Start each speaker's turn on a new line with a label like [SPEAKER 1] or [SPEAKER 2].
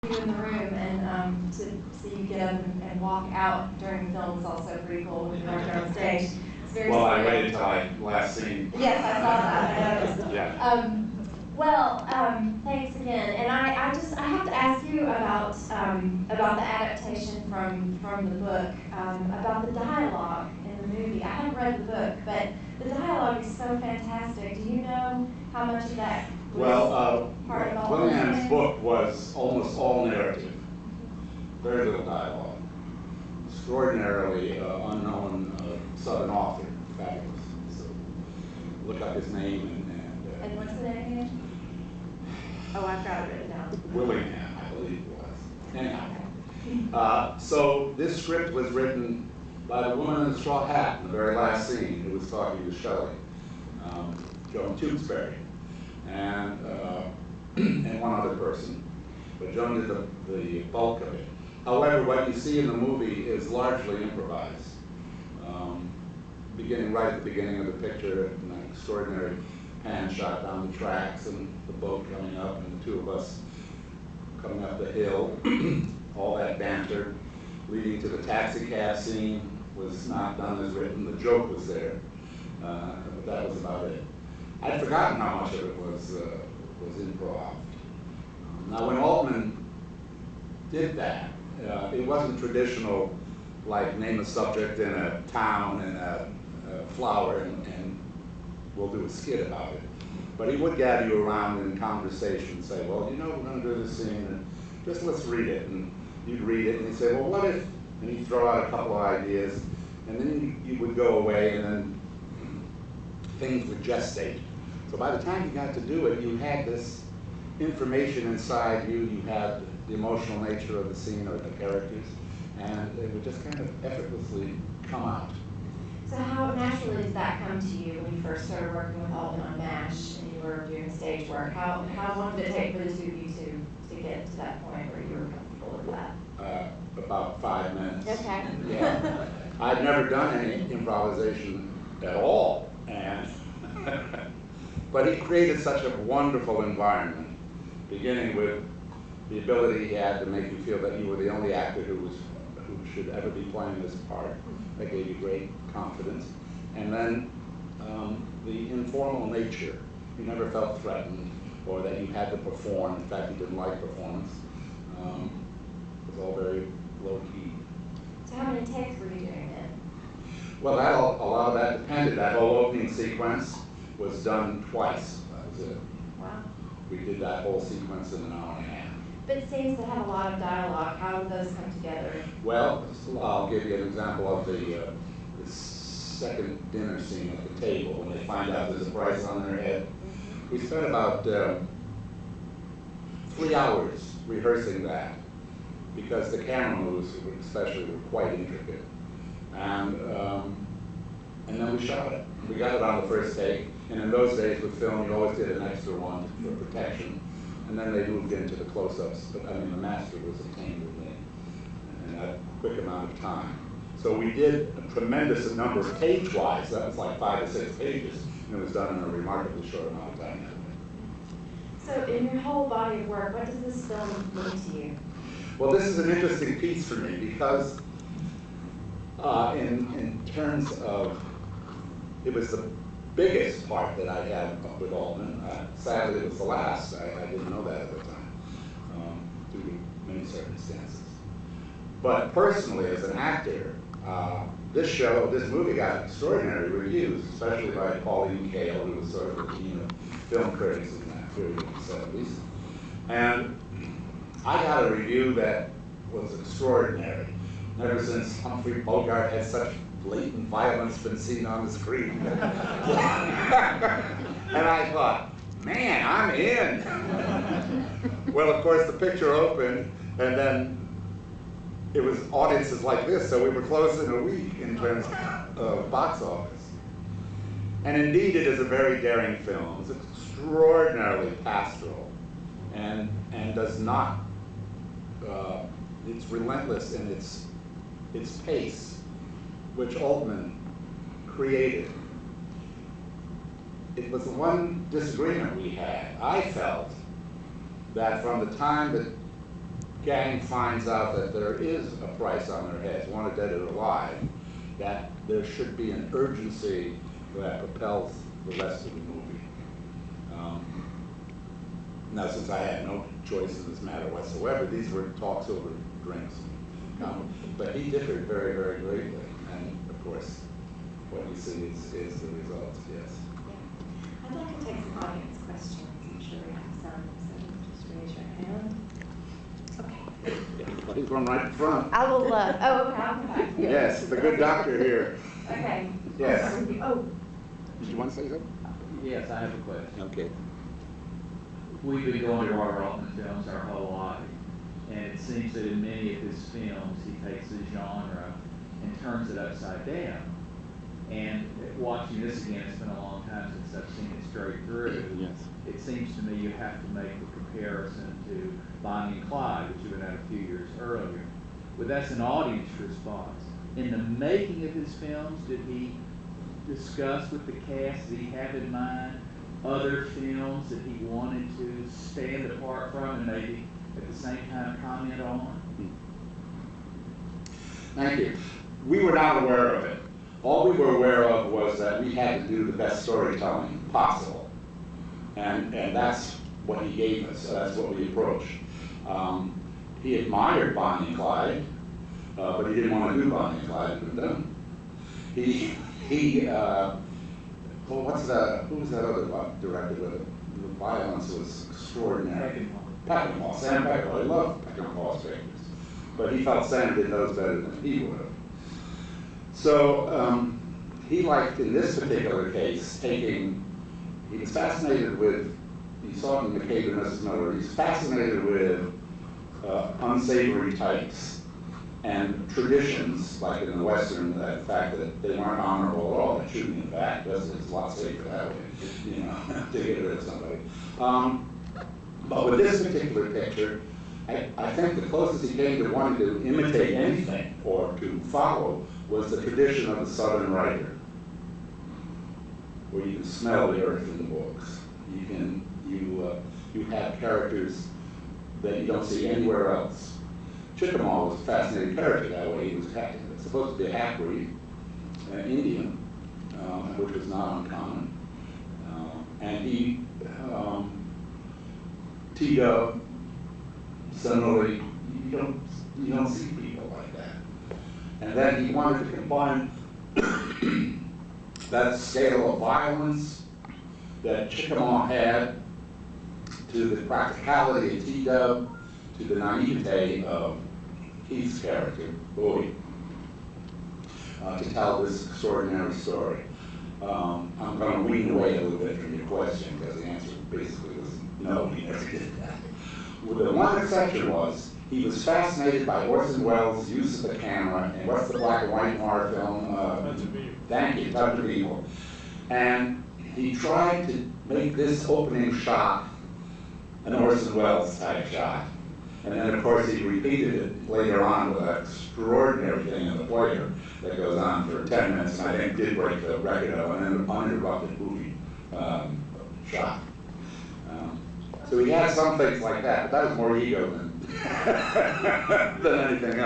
[SPEAKER 1] you in the room, and to see you get up and walk out during the film is also pretty cool when you're right there on stage. It's very
[SPEAKER 2] well, I
[SPEAKER 1] surreal.
[SPEAKER 2] waited till I last seen.
[SPEAKER 1] Yes, I saw that. I noticed.
[SPEAKER 2] Yeah.
[SPEAKER 1] Thanks again. And I have to ask you about the adaptation from the book, about the dialogue in the movie. I haven't read the book, but the dialogue is so fantastic. Do you know how much of that was part of all
[SPEAKER 2] William's book was almost all narrative, very little dialogue. Extraordinarily unknown Southern author, fabulous. So look up his name
[SPEAKER 1] and what's the name again? Oh, I've got it written down.
[SPEAKER 2] Willingham, I believe it was. Anyhow, so this script was written by the woman in the straw hat in the very last scene who was talking to Shelley, Joan Tewksbury, and one other person. But Joan did the bulk of it. However, what you see in the movie is largely improvised. Beginning right at the beginning of the picture, an extraordinary pan shot down the tracks and the boat coming up and the two of us coming up the hill. All that banter leading to the taxi cab scene was not done as written. The joke was there, but that was about it. I'd forgotten how much of it was improv. Now, when Altman did that, it wasn't traditional, like name a subject in a town and a flower and we'll do a skit about it. But he would gather you around in conversation and say, well, you know, we're going to do this scene, and just let's read it. And you'd read it, and he'd say, well, what if? And he'd throw out a couple of ideas, and then you would go away, and then things would gestate. So by the time you got to do it, you had this information inside you, you had the emotional nature of the scene or the characters, and it would just kind of effortlessly come out.
[SPEAKER 1] So how naturally did that come to you when you first started working with Altman on MASH and you were doing stage work? How long did it take for the two of you to get to that point where you were comfortable with that?
[SPEAKER 2] About 5 minutes.
[SPEAKER 1] Okay.
[SPEAKER 2] Yeah. I'd never done any improvisation at all, and but he created such a wonderful environment, beginning with the ability he had to make you feel that you were the only actor who should ever be playing this part. That gave you great confidence. And then the informal nature. You never felt threatened or that you had to perform. In fact, you didn't like performance. It was all very low key.
[SPEAKER 1] So how many takes were you doing then?
[SPEAKER 2] Well, a lot of that depended. That whole opening sequence was done twice. That was it.
[SPEAKER 1] Wow.
[SPEAKER 2] We did that whole sequence in an hour and a half.
[SPEAKER 1] But scenes that have a lot of dialogue, how do those come together?
[SPEAKER 2] Well, I'll give you an example of the second dinner scene at the table when they find out there's a price on their head. We spent about 3 hours rehearsing that because the camera moves, especially, were quite intricate. And then we shot it. We got it on the first take. And in those days with film, you always did an extra one for protection. And then they moved into the close-ups. But I mean, the master was obtained in a quick amount of time. So we did a tremendous number of page-wise. That was like 5 to 6 pages. And it was done in a remarkably short amount of time.
[SPEAKER 1] So in your whole body of work, what does this film mean to you?
[SPEAKER 2] Well, this is an interesting piece for me because in terms of, it was the biggest part that I had with Altman. Sadly, it was the last. I didn't know that at the time, due to many circumstances. But personally, as an actor, this movie got extraordinary reviews, especially by Pauline Kael, who was sort of the dean of film critics in that period in the 70s. And I got a review that was extraordinary. Never since Humphrey Bogart had such blatant violence been seen on the screen. And I thought, man, I'm in. Well, of course, the picture opened, and then it was audiences like this, so we were closed in a week in terms of box office. And indeed, it is a very daring film. It's extraordinarily pastoral, and does not, it's relentless in its pace, which Altman created. It was the one disagreement we had. I felt that from the time that gang finds out that there is a price on their heads, wanted dead or alive, that there should be an urgency that propels the rest of the movie. Now, since I had no choice in this matter whatsoever, these were talks over drinks. But he differed very, very greatly. And of course, what you see is the results, yes.
[SPEAKER 1] Yeah. I'd like to take some audience questions. I'm sure we have some, so just raise your hand. Okay.
[SPEAKER 2] He's going right in front.
[SPEAKER 1] I will, okay, I'll come back here.
[SPEAKER 2] Yes, the good doctor here.
[SPEAKER 1] Okay.
[SPEAKER 2] Yes.
[SPEAKER 1] Oh.
[SPEAKER 2] Did you want to say something?
[SPEAKER 3] Yes, I have a question.
[SPEAKER 2] Okay.
[SPEAKER 3] We've been going to Robert Altman films our whole life, and it seems that in many of his films he takes the genre and turns it upside down. And watching this again, it's been a long time since I've seen it straight through.
[SPEAKER 2] Yes.
[SPEAKER 3] It seems to me you have to make the comparison to Bonnie and Clyde, which you had a few years earlier. But that's an audience response. In the making of his films, did he discuss with the cast, did he have in mind other films that he wanted to stand apart from and maybe at the same time comment on?
[SPEAKER 2] Thank you. We were not aware of it. All we were aware of was that we had to do the best storytelling possible. And that's what he gave us. That's what we approached. He admired Bonnie and Clyde, but he didn't want to do Bonnie and Clyde with them. Well, who was that other director with it? The violence was extraordinary. Peckinpah, Sam Peckinpah. I love Peckinpah's pictures. But he felt Sam did those better than he would have. So he liked, in this particular case, he was fascinated with, you saw it in McCabe and Mrs. Miller, he's fascinated with unsavory types and traditions, like in the Western, the fact that they weren't honorable at all. That shouldn't, in fact, it's a lot safer that way, you know, to get rid of somebody. But with this particular picture, I think the closest he came to wanting to imitate anything or to follow was the tradition of the Southern writer, where you can smell the earth in the books. You have characters that you don't see anywhere else. Chickamauga was a fascinating character that way. He was supposed to be a half-breed, Indian, which was not uncommon. And he teed up, similarly, you don't see people like that. And then he wanted to combine that scale of violence that Chickamauga had to the practicality of T-Dub, to the naivete of Keith's character, Bowie, to tell this extraordinary story. I'm going to wean away a little bit from your question, because the answer basically was no, he never did that. Well, the one exception was, he was fascinated by Orson Welles' use of the camera, and what's the black and white noir film?
[SPEAKER 4] Touch of Evil.
[SPEAKER 2] Thank you, Touch of Evil. And he tried to make this opening shot an Orson Welles type shot. And then, of course, he repeated it later on with that extraordinary thing in the player that goes on for 10 minutes, and I think did break the record of an uninterrupted movie shot. So he had some things like that, but that was more ego than anything else.